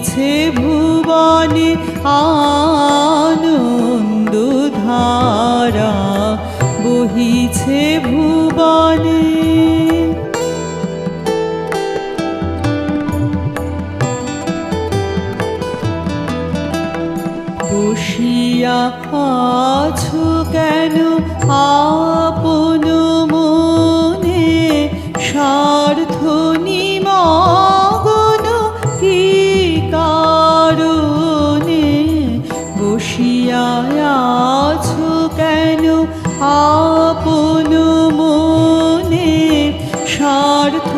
বহিছে ভুবনে আনন্দধারা, বহিছে ভুবনে। বসিয়া আছো কেন আপন মনে, স্বার্থ নিমগ্ন কি কারণে? বসিয়া আছো কেন আপন মনে, স্বার্থ